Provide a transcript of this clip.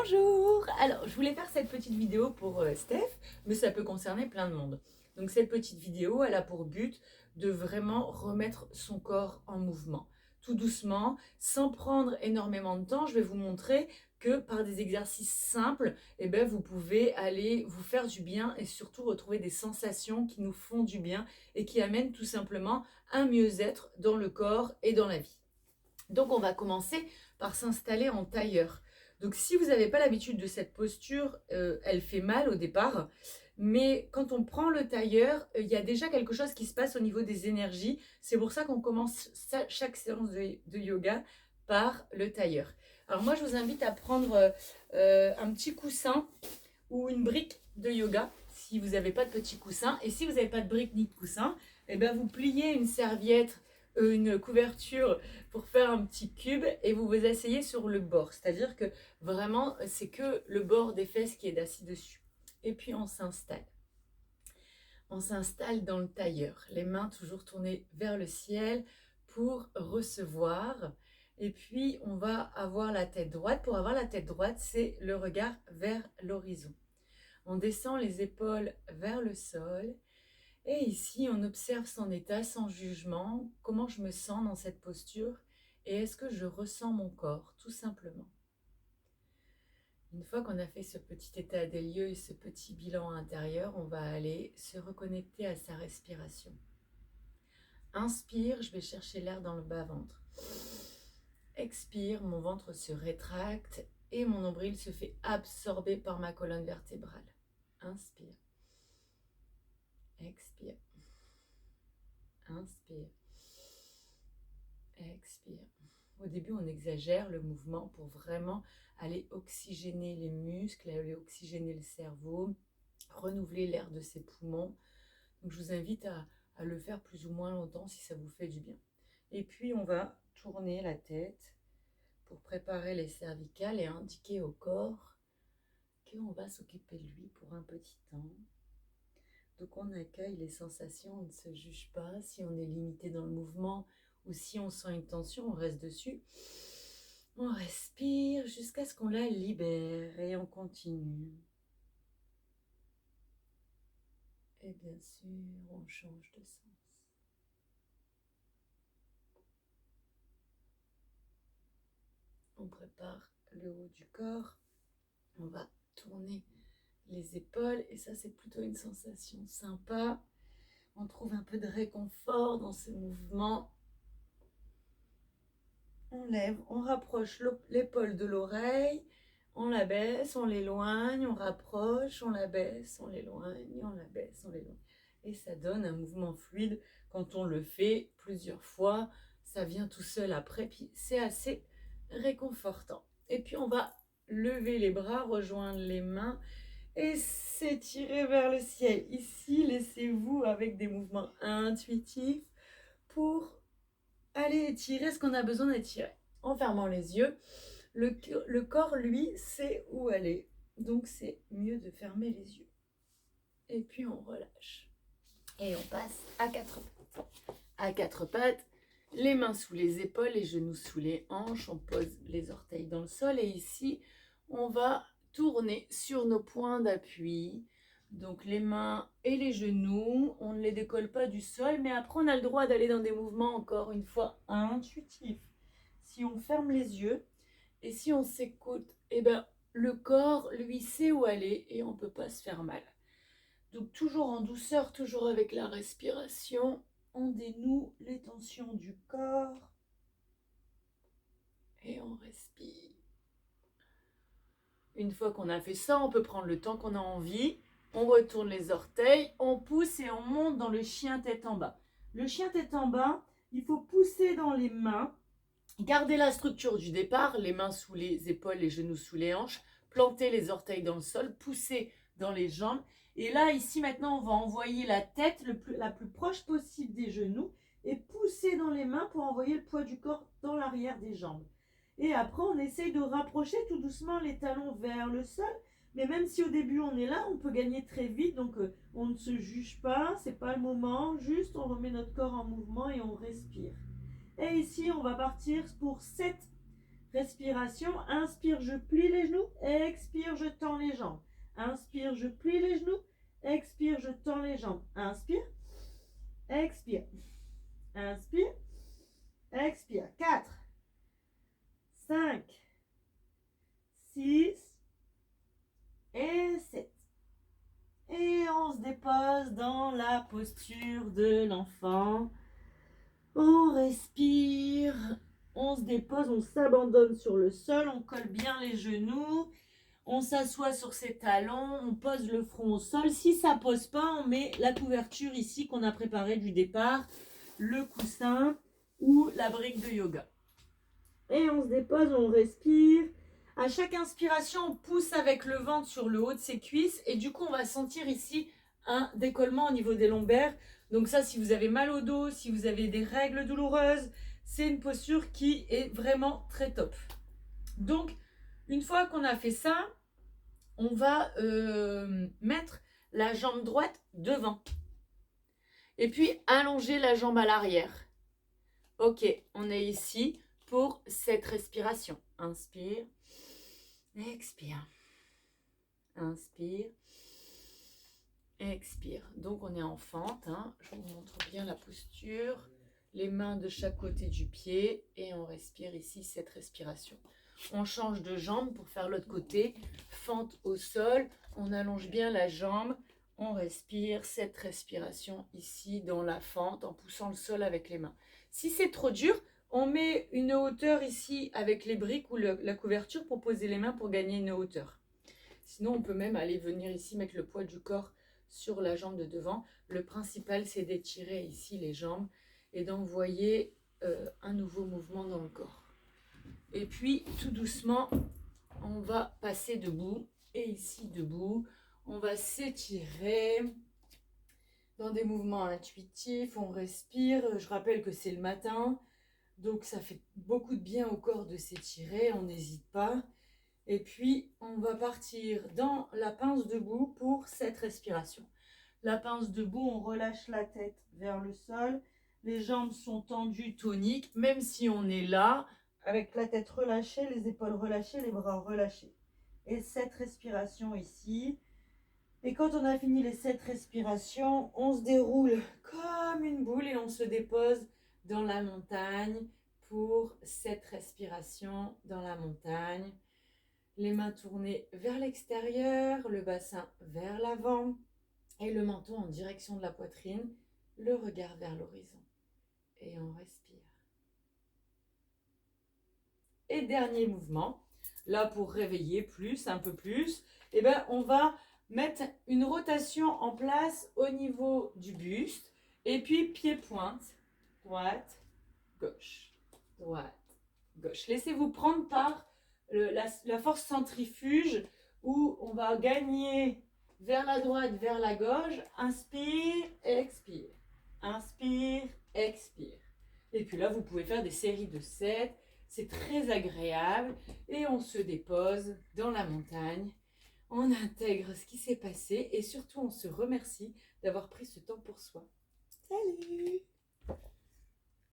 Bonjour! Alors, je voulais faire cette petite vidéo pour Steph, mais ça peut concerner plein de monde. Donc, cette petite vidéo, elle a pour but de vraiment remettre son corps en mouvement. Tout doucement, sans prendre énormément de temps, je vais vous montrer que par des exercices simples, vous pouvez aller vous faire du bien et surtout retrouver des sensations qui nous font du bien et qui amènent tout simplement un mieux-être dans le corps et dans la vie. Donc, on va commencer par s'installer en tailleur. Donc, si vous n'avez pas l'habitude de cette posture, elle fait mal au départ. Mais quand on prend le tailleur, il y a déjà quelque chose qui se passe au niveau des énergies. C'est pour ça qu'on commence chaque séance de yoga par le tailleur. Alors moi, je vous invite à prendre un petit coussin ou une brique de yoga si vous n'avez pas de petit coussin. Et si vous n'avez pas de brique ni de coussin, vous pliez une serviette, une couverture pour faire un petit cube et vous vous asseyez sur le bord. C'est-à-dire que vraiment, c'est que le bord des fesses qui est assis dessus. Et puis on s'installe. On s'installe dans le tailleur, les mains toujours tournées vers le ciel pour recevoir. Et puis on va avoir la tête droite. Pour avoir la tête droite, c'est le regard vers l'horizon. On descend les épaules vers le sol. Et ici, on observe son état sans jugement, comment je me sens dans cette posture et est-ce que je ressens mon corps, tout simplement. Une fois qu'on a fait ce petit état des lieux et ce petit bilan intérieur, on va aller se reconnecter à sa respiration. Inspire, je vais chercher l'air dans le bas-ventre. Expire, mon ventre se rétracte et mon nombril se fait absorber par ma colonne vertébrale. Inspire. Expire. Inspire. Expire. Au début, on exagère le mouvement pour vraiment aller oxygéner les muscles, aller oxygéner le cerveau, renouveler l'air de ses poumons. Donc, je vous invite à le faire plus ou moins longtemps si ça vous fait du bien. Et puis, on va tourner la tête pour préparer les cervicales et indiquer au corps qu'on va s'occuper de lui pour un petit temps. Donc, on accueille les sensations, on ne se juge pas. Si on est limité dans le mouvement, ou si on sent une tension, on reste dessus. On respire jusqu'à ce qu'on la libère et on continue. Et bien sûr, on change de sens. On prépare le haut du corps. On va tourner les épaules et ça, c'est plutôt une sensation sympa. On trouve un peu de réconfort dans ce mouvement. On lève, on rapproche l'épaule de l'oreille, on la baisse, on l'éloigne, on rapproche, on la baisse, on l'éloigne, on la baisse, on l'éloigne. Et ça donne un mouvement fluide quand on le fait plusieurs fois. Ça vient tout seul après, puis c'est assez réconfortant. Et puis on va lever les bras, rejoindre les mains et s'étirer vers le ciel. Ici, laissez-vous avec des mouvements intuitifs pour aller étirer ce qu'on a besoin d'étirer. En fermant les yeux, le corps, lui, sait où aller. Donc, c'est mieux de fermer les yeux. Et puis, on relâche. Et on passe à quatre pattes. À quatre pattes, les mains sous les épaules, les genoux sous les hanches. On pose les orteils dans le sol. Et ici, on va tourner sur nos points d'appui. Donc les mains et les genoux, on ne les décolle pas du sol, mais après on a le droit d'aller dans des mouvements encore une fois intuitifs. Si on ferme les yeux et si on s'écoute, le corps lui sait où aller et on ne peut pas se faire mal. Donc toujours en douceur, toujours avec la respiration, on dénoue les tensions du corps et on respire. Une fois qu'on a fait ça, on peut prendre le temps qu'on a envie. On retourne les orteils, on pousse et on monte dans le chien tête en bas. Le chien tête en bas, il faut pousser dans les mains, garder la structure du départ, les mains sous les épaules, les genoux sous les hanches, planter les orteils dans le sol, pousser dans les jambes. Et là, ici, maintenant, on va envoyer la tête la plus proche possible des genoux et pousser dans les mains pour envoyer le poids du corps dans l'arrière des jambes. Et après, on essaye de rapprocher tout doucement les talons vers le sol. Mais même si au début on est là, on peut gagner très vite. Donc on ne se juge pas, c'est pas le moment. Juste on remet notre corps en mouvement et on respire. Et ici, on va partir pour 7 Respiration, inspire, je plie les genoux, expire, je tends les jambes. Inspire, je plie les genoux, expire, je tends les jambes. Inspire, expire, inspire, expire. 4, 5, 6 et 7. Et on se dépose dans la posture de l'enfant. On respire, on se dépose, on s'abandonne sur le sol, on colle bien les genoux, on s'assoit sur ses talons, on pose le front au sol. Si ça ne pose pas, on met la couverture ici qu'on a préparée du départ, le coussin ou la brique de yoga. Et on se dépose, on respire. À chaque inspiration, on pousse avec le ventre sur le haut de ses cuisses et du coup, on va sentir ici un décollement au niveau des lombaires. Donc ça, si vous avez mal au dos, si vous avez des règles douloureuses, c'est une posture qui est vraiment très top. Donc, une fois qu'on a fait ça, on va mettre la jambe droite devant. Et puis, allonger la jambe à l'arrière. Ok, on est ici pour cette respiration. Inspire, expire. Inspire, expire. Donc on est en fente, hein. Je vous montre bien la posture. Les mains de chaque côté du pied et on respire ici cette respiration. On change de jambe pour faire l'autre côté. Fente au sol, on allonge bien la jambe. On respire cette respiration ici dans la fente en poussant le sol avec les mains. Si c'est trop dur, on met une hauteur ici avec les briques ou la couverture pour poser les mains pour gagner une hauteur. Sinon, on peut même aller venir ici mettre le poids du corps sur la jambe de devant. Le principal, c'est d'étirer ici les jambes et d'envoyer un nouveau mouvement dans le corps. Et puis, tout doucement, on va passer debout. Et ici, debout, on va s'étirer dans des mouvements intuitifs. On respire. Je rappelle que c'est le matin. Donc, ça fait beaucoup de bien au corps de s'étirer. On n'hésite pas. Et puis, on va partir dans la pince debout pour cette respiration. La pince debout, on relâche la tête vers le sol. Les jambes sont tendues, toniques, même si on est là, avec la tête relâchée, les épaules relâchées, les bras relâchés. Et cette respiration ici. Et quand on a fini les 7 respirations, on se déroule comme une boule et on se dépose dans la montagne pour cette respiration dans la montagne. Les mains tournées vers l'extérieur, le bassin vers l'avant et le menton en direction de la poitrine, le regard vers l'horizon. Et on respire. Et dernier mouvement, là pour réveiller un peu plus, on va mettre une rotation en place au niveau du buste et puis pied-pointe, droite, gauche, droite, gauche. Laissez-vous prendre par la force centrifuge où on va gagner vers la droite, vers la gauche. Inspire, expire. Inspire, expire. Et puis là, vous pouvez faire des séries de 7. C'est très agréable. Et on se dépose dans la montagne. On intègre ce qui s'est passé et surtout, on se remercie d'avoir pris ce temps pour soi. Salut!